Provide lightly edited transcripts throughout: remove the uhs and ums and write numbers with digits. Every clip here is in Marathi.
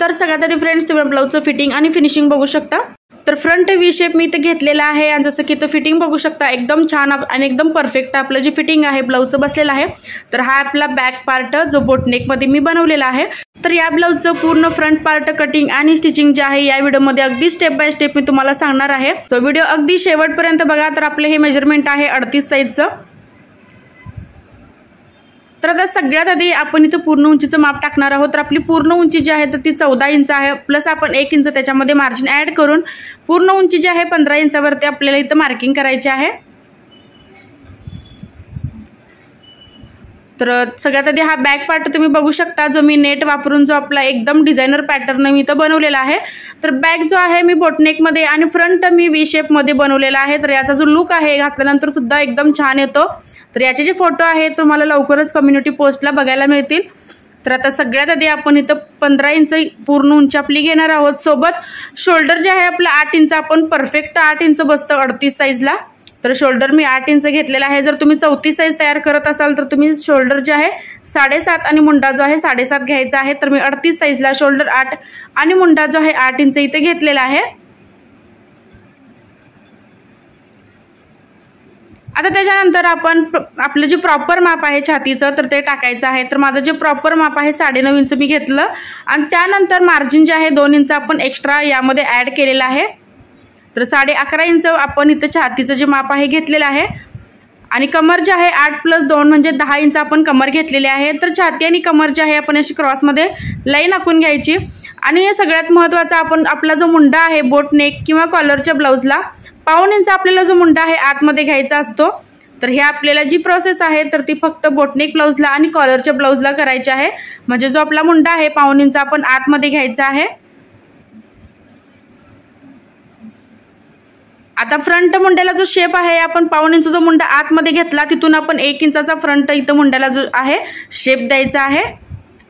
तर सगळ्यात आधी फ्रेंड्स तुम्ही ब्लाऊजचं फिटिंग आणि फिनिशिंग बघू शकता। तर फ्रंट व्ही शेप मी इथे घेतलेला आहे आणि जसं की इथं फिटिंग बघू शकता एकदम छान आणि एकदम परफेक्ट आपलं जे फिटिंग आहे ब्लाऊजचं बसलेलं आहे। तर हा आपला बॅक पार्ट जो बोटनेकमध्ये मी बनवलेला आहे। तर या ब्लाऊजचं पूर्ण फ्रंट पार्ट कटिंग आणि स्टिचिंग जे आहे या व्हिडिओमध्ये अगदी स्टेप बाय स्टेप मी तुम्हाला सांगणार आहे। तो व्हिडिओ अगदी शेवटपर्यंत बघा। तर आपले हे मेजरमेंट आहे 38 साईजचं। तर आता सगळ्यात आधी आपण इथं पूर्ण उंचीचं माप टाकणार आहोत। तर आपली पूर्ण उंची जी आहे तर ती 14 इंच आहे, प्लस आपण 1 इंच त्याच्यामध्ये मार्जिन ॲड करून पूर्ण उंची जी आहे 15 इंचावरती आपल्याला इथं मार्किंग करायची आहे। तर सगळ्यात आधी हा बॅक पार्ट तुम्ही बघू शकता, जो मी नेट वापरून जो आपला एकदम डिझायनर पॅटर्न मी इथं बनवलेला आहे। तर बॅक जो आहे मी बोटनेकमध्ये आणि फ्रंट मी व्ही शेपमध्ये बनवलेला आहे। तर याचा जो लुक आहे घातल्यानंतर सुद्धा एकदम छान येतो। तर याचे जे फोटो आहेत तुम्हाला लवकरच कम्युनिटी पोस्टला बघायला मिळतील। तर आता सगळ्यात आधी आपण इथं 15 इंच पूर्ण उंची आपली घेणार आहोत। सोबत शोल्डर जे आहे आपलं 8 इंच आपण परफेक्ट 8 इंच बसतं 38 साईजला। तर शोल्डर मी 8 इंच घेतलेला आहे। जर तुम्ही 34 साईज तयार करत असाल तर तुम्ही शोल्डर जे आहे 7.5 आणि मुंडा जो आहे 7.5 घ्यायचा आहे। तर मी 38 साईजला शोल्डर 8 आणि मुंडा जो आहे 8 इंच इथे घेतलेला आहे। आता त्याच्यानंतर आपण आपलं जे प्रॉपर माप आहे छातीचं तर ते टाकायचं आहे। तर माझं जे प्रॉपर माप आहे 9.5 इंच मी घेतलं आणि त्यानंतर मार्जिन जे आहे 2 इंच आपण एक्स्ट्रा यामध्ये ॲड केलेलं आहे। तर 11.5 इंच आपण इथं छातीचं जे माप आहे घेतलेलं आहे आणि कमर जे आहे 8 + 2 म्हणजे 10 इंच आपण कमर घेतलेली आहे। तर छाती आणि कमर जे आहे आपण अशी क्रॉसमध्ये लाईन आखून घ्यायची आणि हे सगळ्यात महत्त्वाचं आपण आपला जो मुंडा आहे बोट नेक किंवा कॉलरच्या ब्लाऊजला 1.5 इंच आपल्याला जो मुंडा आहे आतमध्ये घ्यायचा असतो। तर हे आपल्याला जी प्रोसेस आहे तर ती फक्त बोटनेक ब्लाऊजला आणि कॉलरच्या ब्लाऊजला करायची आहे। म्हणजे जो आपला मुंडा आहे 1.5 इंच आपण आतमध्ये घ्यायचा आहे। आता फ्रंट मुंड्याला जो शेप आहे आपण 1.5 इंच जो मुंडा आतमध्ये घेतला तिथून आपण 1 इंचाचा फ्रंट इथं मुंड्याला जो आहे शेप द्यायचा आहे।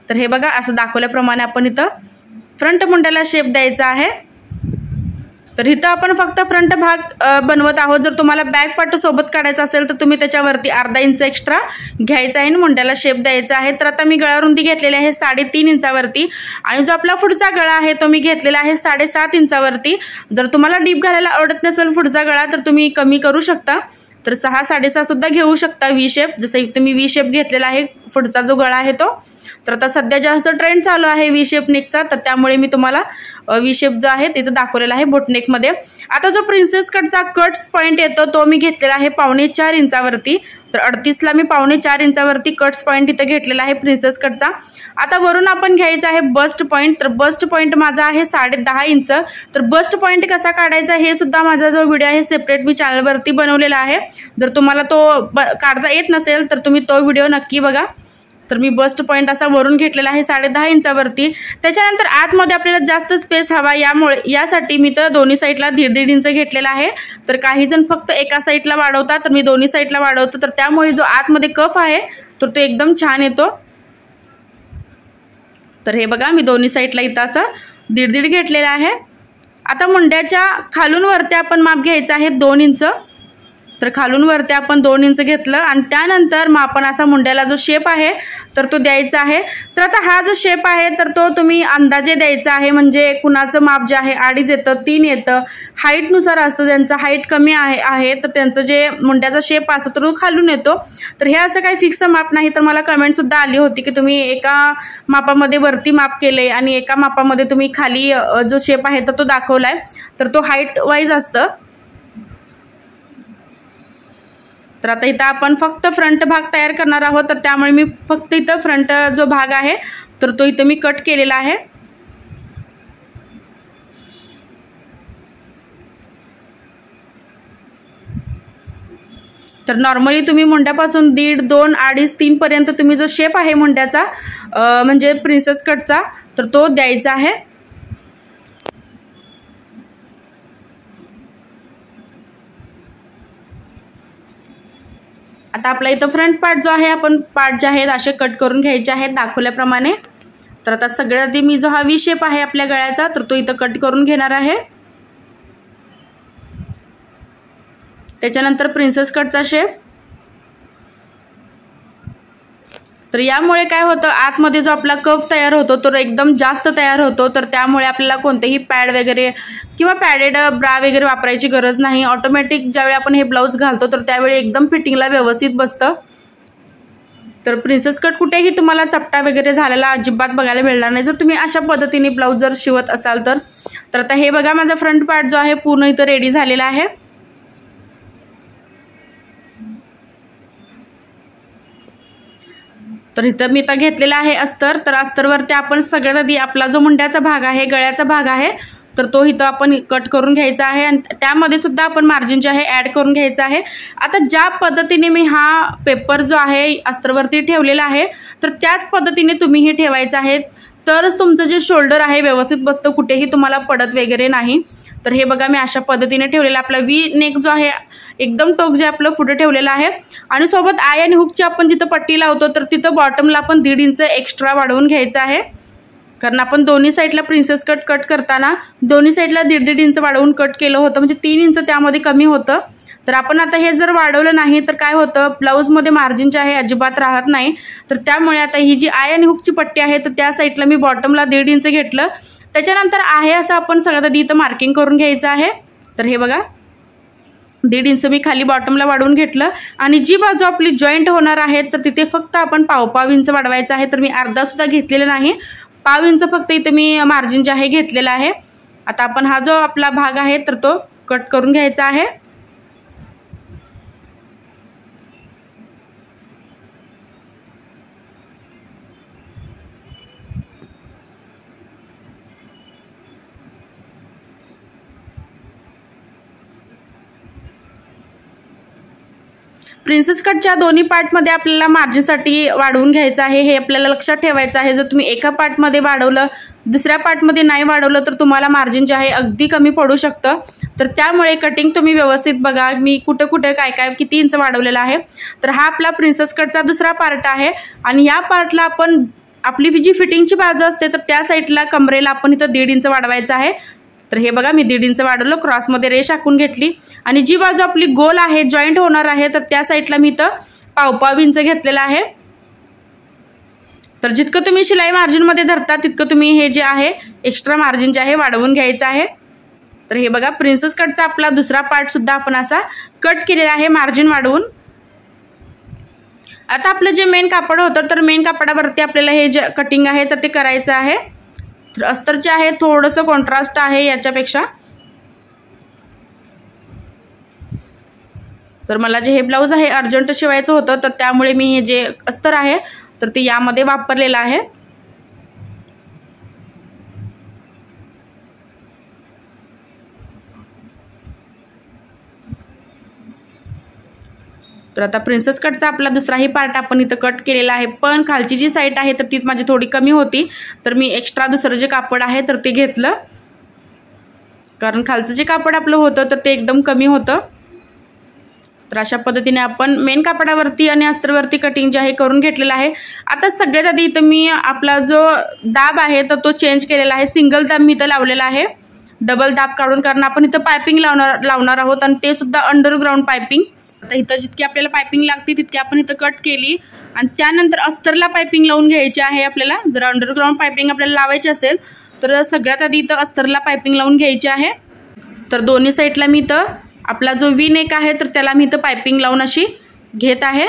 तर हे बघा असं दाखवल्याप्रमाणे आपण इथं फ्रंट मुंड्याला शेप द्यायचा आहे। तर इथं आपण फक्त फ्रंट भाग बनवत आहोत। जर तुम्हाला बॅक पार्ट सोबत काढायचा असेल तर तुम्ही त्याच्यावरती 1/2 इंच एक्स्ट्रा घ्यायचा आहे आणि मुंड्याला शेप द्यायचा आहे। तर आता मी गळा रुंदी घेतलेली आहे 3.5 इंचावरती आणि जो आपला पुढचा गळा आहे तो मी घेतलेला आहे 7.5 इंचावरती। जर तुम्हाला डीप घालायला आवडत नसेल पुढचा गळा तर तुम्ही कमी करू शकता। तर 6 साडेसहा सुद्धा घेऊ शकता व्ही शेप, जसं इथं मी व्ही शेप घेतलेला आहे पुढचा जो गळा आहे तो। तर आता सध्या जास्त ट्रेंड चालू आहे व्ही शेप नेकचा, तर त्यामुळे मी तुम्हाला व्ही शेप जो आहे तिथं दाखवलेला आहे बोटनेकमध्ये। आता जो प्रिन्सेस कटचा कट्स पॉईंट येतो तो मी घेतलेला आहे 4.25 इंचावरती। तर 38ला मी 4.25 इंचावरती कट्स पॉईंट इथं घेतलेला आहे प्रिन्सेस कटचा। आता वरून आपण घ्यायचा आहे बस्ट पॉईंट। तर बस्ट पॉईंट माझा आहे 10.5 इंच। तर बस्ट पॉईंट कसा काढायचा हे सुद्धा माझा जो व्हिडिओ आहे सेपरेट मी चॅनलवरती बनवलेला आहे। जर तुम्हाला तो काढता येत नसेल तर तुम्ही तो व्हिडिओ नक्की बघा। तर मी बस्ट पॉईंट असा वरून घेतलेला आहे 10.5 इंचावरती। त्याच्यानंतर आतमध्ये आपल्याला जास्त स्पेस हवा यासाठी मी तर दोन्ही साईडला 1.5 इंच घेतलेला आहे। तर काही जण फक्त एका साईडला वाढवतात, तर मी दोन्ही साईडला वाढवतो। तर त्यामुळे जो आतमध्ये कफ आहे तर तो एकदम छान येतो। तर हे बघा मी दोन्ही साईडला इथं असं 1.5 घेतलेला आहे। आता मुंड्याच्या खालून वरती आपण माप घ्यायचं आहे 2 इंच। तर खालून वरती आपण 2 इंच घेतलं आणि त्यानंतर मग आपण असा मुंड्याला जो शेप आहे तर तो द्यायचा आहे। तर आता हा जो शेप आहे तर तो तुम्ही अंदाजे द्यायचा आहे। म्हणजे कुणाचं माप जे आहे 2.5 येतं, 3 येतं, हाईटनुसार असतं। ज्यांचं हाईट कमी आहे तर त्यांचं जे मुंड्याचा शेप असतो तो खालून येतो। तर हे असं काही फिक्स माप नाही। तर मला कमेंटसुद्धा आली होती की तुम्ही एका मापामध्ये वरती माप केले आणि एका मापामध्ये तुम्ही खाली जो शेप आहे तर तो दाखवलाय। तर तो हाईट वाईज असतं। तर आता इथं आपण फक्त फ्रंट भाग तयार करणार आहोत। तर त्यामुळे मी फक्त इथं फ्रंट जो भाग आहे तर तो इथं मी कट केलेला आहे। तर नॉर्मली तुम्ही मुंड्यापासून 1.5, 2, 2.5, 3 पर्यंत तुम्ही जो शेप आहे मुंड्याचा म्हणजे प्रिन्सेस कटचा तर तो द्यायचा आहे। आता आपला इथं फ्रंट पार्ट जो आहे आपण पार्ट जे आहेत असे कट करून घ्यायचे आहेत दाखवल्याप्रमाणे। तर आता सगळ्यात आधी मी जो हा व्ही शेप आहे आपल्या गळ्याचा तर तो इथं कट करून घेणार आहे। त्याच्यानंतर प्रिन्सेस कटचा शेप तर यामुळे काय होतं, आतमध्ये जो आपला कफ तयार होतो तो एकदम जास्त तयार होतो. तर त्यामुळे आपल्याला कोणतेही पॅड वगैरे किंवा पॅडेड ब्रा वगैरे वापरायची गरज नाही. ऑटोमॅटिक ज्यावेळी आपण हे ब्लाऊज घालतो तर त्यावेळी एकदम फिटिंगला व्यवस्थित बसतं. तर प्रिन्सेस कट कुठेही तुम्हाला चपटा वगैरे झालेला अजिबात बघायला मिळणार नाही जर तुम्ही अशा पद्धतीने ब्लाऊज जर शिवत असाल तर. तर आता हे बघा माझा फ्रंट पार्ट जो आहे पूर्ण इथं रेडी झालेला आहे. तर इथं मी घेतलेला आहे अस्तर. तर अस्तरवरती आपण सगळ्यात आधी आपला जो मुंड्याचा भाग आहे, गळ्याचा भाग आहे, तर तो इथं आपण कट करून घ्यायचा आहे आणि त्यामध्ये सुद्धा आपण मार्जिन जे आहे ॲड करून घ्यायचं आहे. आता ज्या पद्धतीने मी हा पेपर जो आहे अस्तरवरती ठेवलेला आहे तर त्याच पद्धतीने तुम्हीही ठेवायचं आहे. तरच तुमचं जे शोल्डर आहे व्यवस्थित बसतं, कुठेही तुम्हाला पडत वगैरे नाही. तर हे बघा मी अशा पद्धतीने ठेवलेला आपला वी नेक जो आहे एकदम टोक जे आपलं पुढे ठेवलेलं आहे आणि सोबत आय आणि हुकची आपण जिथं पट्टी लावतो तर तिथं बॉटमला आपण 1.5 इंच एक्स्ट्रा वाढवून घ्यायचं आहे. कारण आपण दोन्ही साईडला प्रिन्सेस कट करताना दोन्ही साईडला 1.5 इंच वाढवून कट केलं होतं, म्हणजे 3 इंच त्यामध्ये कमी होतं. तर आपण आता हे जर वाढवलं नाही तर काय होतं, ब्लाऊजमध्ये मार्जिन जे आहे अजिबात राहत नाही. तर त्यामुळे आता ही जी आय आणि हुकची पट्टी आहे तर त्या साईडला मी बॉटमला 1.5 इंच घेतलं. त्याच्यानंतर आहे असं आपण सगळ्यात आधी इथं मार्किंग करून घ्यायचं आहे. तर हे बघा 1.5 इंच मी खाली बॉटमला वाढवून घेतलं आणि जी बाजू आपली जॉईंट होणार आहे तर तिथे फक्त आपण पाव इंच वाढवायचं आहे. तर मी अर्धा सुद्धा घेतलेलं नाही, 1/2 इंच फक्त इथे मी मार्जिन जे आहे घेतलेलं आहे. आता आपण हा जो आपला भाग आहे तर तो कट करून घ्यायचा आहे. प्रिन्सेस कटच्या दोन्ही पार्टमध्ये आपल्याला मार्जिनसाठी वाढवून घ्यायचं आहे, हे आपल्याला लक्षात ठेवायचं आहे. जर तुम्ही एका पार्टमध्ये वाढवलं दुसऱ्या पार्टमध्ये नाही वाढवलं तर तुम्हाला मार्जिन जे आहे अगदी कमी पडू शकतं. तर त्यामुळे कटिंग तुम्ही व्यवस्थित बघा, मी कुठे काय किती इंच वाढवलेलं आहे. तर हा आपला प्रिन्सेस कटचा दुसरा पार्ट आहे आणि या पार्टला आपण आपली जी फिटिंगची बाजू असते तर त्या साईडला कमरेला आपण इथं 1.5 इंच वाढवायचं आहे. तर हे बघा मी 1.5 इंच वाढवलं, क्रॉसमध्ये रेष आखून घेतली आणि जी बाजू आपली गोल आहे जॉईंट होणार आहे तर त्या साईडला मी इथं पाव इंच घेतलेला आहे. तर जितकं तुम्ही शिलाई मार्जिनमध्ये धरता तितकं तुम्ही हे जे आहे एक्स्ट्रा मार्जिन जे आहे वाढवून घ्यायचं आहे. तर हे बघा प्रिन्सेस कटचा आपला दुसरा पार्ट सुद्धा आपण असा कट केलेला आहे मार्जिन वाढवून. आता आपलं जे मेन कापड होतं तर मेन कापडावरती आपल्याला हे जे कटिंग आहे तर ते करायचं आहे. तर अस्तरचे आहे थोडंसं कॉन्ट्रास्ट आहे याच्यापेक्षा. तर मला जे हे ब्लाऊज आहे अर्जंट शिवायचं होतं तर त्यामुळे मी हे जे अस्तर आहे तर ते यामध्ये वापरलेलं आहे. तर आता प्रिन्सेस कटचा आपला दुसराही पार्ट आपण इथं कट केलेला आहे, पण खालची जी साईड आहे तर ती माझी थोडी कमी होती तर मी एक्स्ट्रा दुसरं जे कापड आहे तर ते घेतलं. कारण खालचं जे कापड आपलं होतं तर ते एकदम कमी होतं. तर अशा पद्धतीने आपण मेन कापडावरती आणि अस्तरवरती कटिंग जे आहे करून घेतलेलं आहे. आता सगळ्यात आधी इथं मी आपला जो दाब आहे तर तो चेंज केलेला आहे. सिंगल दाब मी इथं लावलेला आहे, डबल दाब काढून, कारण आपण इथं पायपिंग लावणार आहोत आणि ते सुद्धा अंडरग्राऊंड पायपिंग. आता इथं जितकी आपल्याला पायपिंग लागते तितकी आपण इथं कट केली आणि त्यानंतर अस्तरला पायपिंग लावून घ्यायची आहे आपल्याला. जर अंडरग्राऊंड पायपिंग आपल्याला लावायची असेल तर सगळ्यात आधी इथं अस्तरला पायपिंग लावून घ्यायची आहे. तर दोन्ही साईडला मी इथं आपला जो वी नेक आहे तर त्याला मी इथं पायपिंग लावून अशी घेत आहे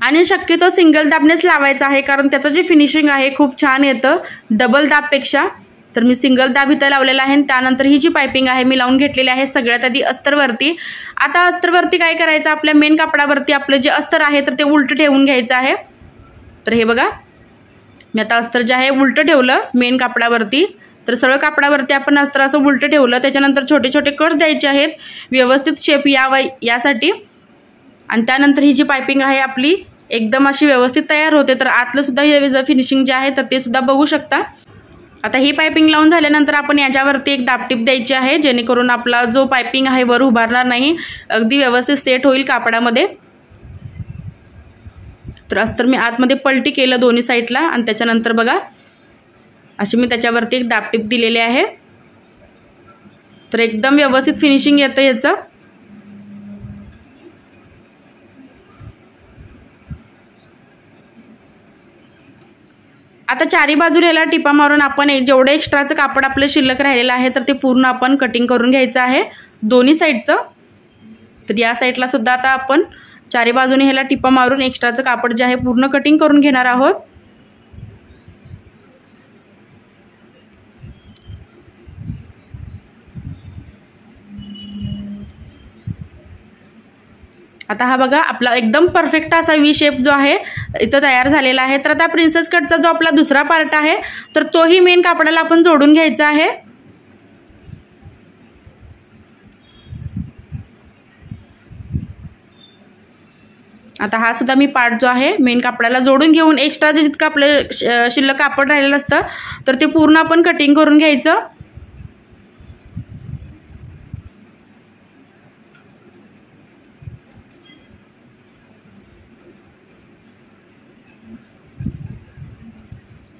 आणि शक्यतो सिंगल दाबनेच लावायचं आहे कारण त्याचं जे फिनिशिंग आहे खूप छान येतं डबल दाबपेक्षा. तर मी सिंगल दाब इथं लावलेला आहे आणि त्यानंतर ही जी पायपिंग आहे मी लावून घेतलेली आहे सगळ्यात आधी अस्तरवरती. आता अस्तरवरती काय करायचं, आपल्या मेन कापडावरती आपलं जे अस्तर आहे तर ते उलटं ठेवून घ्यायचं आहे. तर हे बघा मी आता अस्तर जे आहे उलटं ठेवलं मेन कापडावरती. तर सरळ कापडावरती आपण अस्तर असं उलटं ठेवलं, त्याच्यानंतर छोटे छोटे कट्स द्यायचे आहेत व्यवस्थित शेप यासाठी आणि त्यानंतर ही जी पायपिंग आहे आपली एकदम अशी व्यवस्थित तयार होते. तर आतलं सुद्धा हे फिनिशिंग जे आहे तर ते सुद्धा बघू शकता. आता ही पायपिंग लावून झाल्यानंतर आपण याच्यावरती एक दाबटीप द्यायची आहे जेणेकरून आपला जो पायपिंग आहे वर उभारणार नाही, अगदी व्यवस्थित सेट होईल कापडामध्ये. तर अस्तर मी आतमध्ये पलटी केलं दोन्ही साईडला आणि त्याच्यानंतर बघा अशी मी त्याच्यावरती एक दाबटीप दिलेली आहे. तर एकदम व्यवस्थित फिनिशिंग येतं याचं. आता चारी बाजूला ह्याला टिपा मारून आपण जेवढे एक्स्ट्राचं कापड आपलं शिल्लक राहिलेलं आहे तर ते पूर्ण आपण कटिंग करून घ्यायचं आहे दोन्ही साईडचं. तर या साईडला सुद्धा आता आपण चारी बाजूने ह्याला टिपा मारून एक्स्ट्राचं कापड जे आहे पूर्ण कटिंग करून घेणार आहोत. आता हा बघा आपला एकदम परफेक्ट असा व्ही शेप जो आहे इथं तयार झालेला आहे. तर आता प्रिन्सेस कटचा जो आपला दुसरा पार्ट आहे तर तोही मेन कापडाला आपण जोडून घ्यायचा आहे. आता हा सुद्धा मी पार्ट जो आहे मेन कापडाला जोडून घेऊन एक्स्ट्रा जे जितकं आपलं शिल्लक कापड राहिलेलं असतं तर ते पूर्ण आपण कटिंग करून घ्यायचं.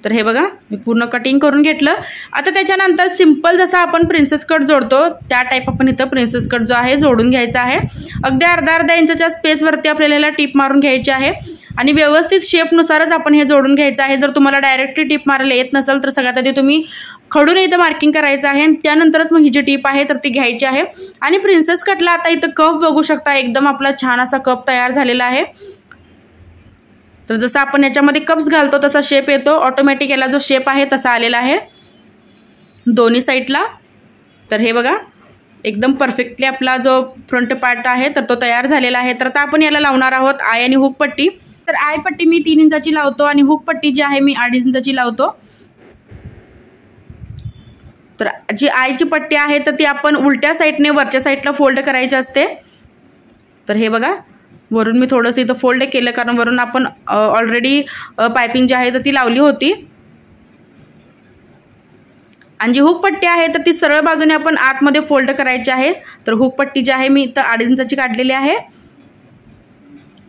तर हे बघा मी पूर्ण कटिंग करून घेतलं. आता त्याच्यानंतर सिंपल जसा आपण प्रिन्सेस कट जोडतो त्या टाईप आपण इथं प्रिन्सेस कट जो आहे जोडून घ्यायचा आहे. अगदी अर्धा इंचाच्या स्पेसवरती आपल्याला टीप मारून घ्यायची आहे आणि व्यवस्थित शेपनुसारच आपण हे जोडून घ्यायचं आहे. जर तुम्हाला डायरेक्टली टीप मारायला येत नसेल तर सगळ्यात आधी तुम्ही खडून इथं मार्किंग करायचं आहे आणि त्यानंतरच मग ही जी टीप आहे तर ती घ्यायची आहे. आणि प्रिन्सेस कटला आता इथं कप बघू शकता, एकदम आपला छान असा कप तयार झालेला आहे. तर जसं आपण याच्यामध्ये कप्स घालतो तसा शेप येतो ऑटोमॅटिक. याला जो शेप आहे तसा आलेला आहे दोन्ही साईडला. तर हे बघा एकदम परफेक्टली आपला जो फ्रंट पार्ट आहे तर तो तयार झालेला आहे. तर आता आपण याला लावणार आहोत आय आणि हुक पट्टी. तर आय पट्टी मी 3 इंचाची लावतो आणि हुक पट्टी जी आहे मी 2.5 इंचाची लावतो. तर जी आयची पट्टी आहे तर ती आपण उलट्या साईडने वरच्या साईडला फोल्ड करायची असते. तर हे बघा वरून मी थोडंसं इथं फोल्ड केलं कारण वरून आपण ऑलरेडी पायपिंग जी आहे तर ती लावली होती. आणि जी हुक पट्टी आहे तर ती सरळ बाजूने आपण आतमध्ये फोल्ड करायची आहे. तर हुक पट्टी जी आहे मी इथं 2.5 इंचाची काढलेली आहे.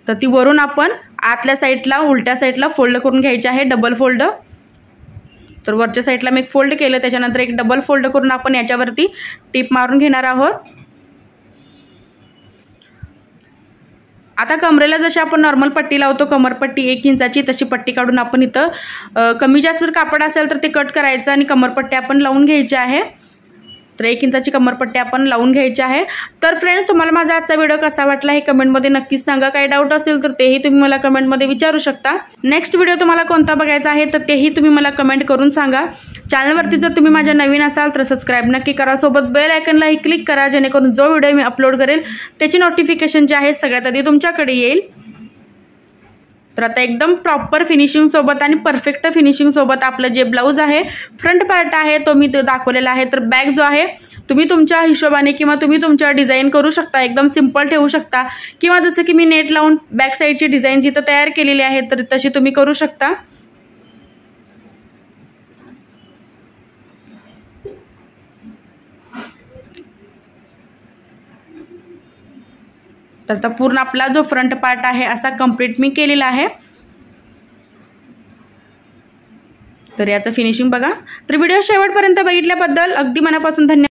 तर ती वरून आपण आतल्या साईडला उलट्या साईडला फोल्ड करून घ्यायची आहे डबल फोल्ड. तर वरच्या साईडला मी एक फोल्ड केलं त्याच्यानंतर एक डबल फोल्ड करून आपण याच्यावरती टीप मारून घेणार आहोत. आता कमरेला जशी आपण नॉर्मल पट्टी लावतो कमरपट्टी 1 इंचाची तशी पट्टी काढून आपण इथं कमी जास्त कापड असेल तर ते कट करायचं आणि कमरपट्टी आपण लावून घ्यायची आहे. तर 1 इंचाची कमरपट्टी आपण लावून घ्यायची आहे. तर फ्रेंड्स तुम्हाला माझा आजचा व्हिडिओ कसा वाटला हे कमेंटमध्ये नक्कीच सांगा. काही डाऊट असेल तर तेही तुम्ही मला कमेंटमध्ये विचारू शकता. नेक्स्ट व्हिडिओ तुम्हाला कोणता बघायचा आहे तर तेही तुम्ही मला कमेंट करून सांगा. चॅनलवरती जर तुम्ही माझ्या नवीन असाल तर सबस्क्राईब नक्की करा. सोबत बेल आयकॉनलाही क्लिक करा जेणेकरून जो व्हिडिओ मी अपलोड करेल त्याची नोटिफिकेशन जे आहे सगळ्यात आधी तुमच्याकडे येईल. तर आता एकदम प्रॉपर फिनिशिंग सोबत आणि परफेक्ट फिनिशिंग सोबत आपलं जे ब्लाऊज आहे फ्रंट पार्ट आहे तो मी दाखवलेला आहे. तर बॅक जो आहे तुम्ही तुमच्या हिशोबाने किंवा तुम्ही तुमच्या डिझाईन करू शकता, एकदम सिंपल ठेवू शकता किंवा जसं की मी नेट लावून बॅक साईडची डिझाईन जिथं तयार केलेली आहे तर तशी तुम्ही करू शकता. तर आता पूर्ण आपला जो फ्रंट पार्ट आहे असा कंप्लीट मी केलेला आहे. तर याचं फिनिशिंग बघा. तर व्हिडिओ शेवटपर्यंत बघितल्याबद्दल अगदी मनापासून धन्यवाद.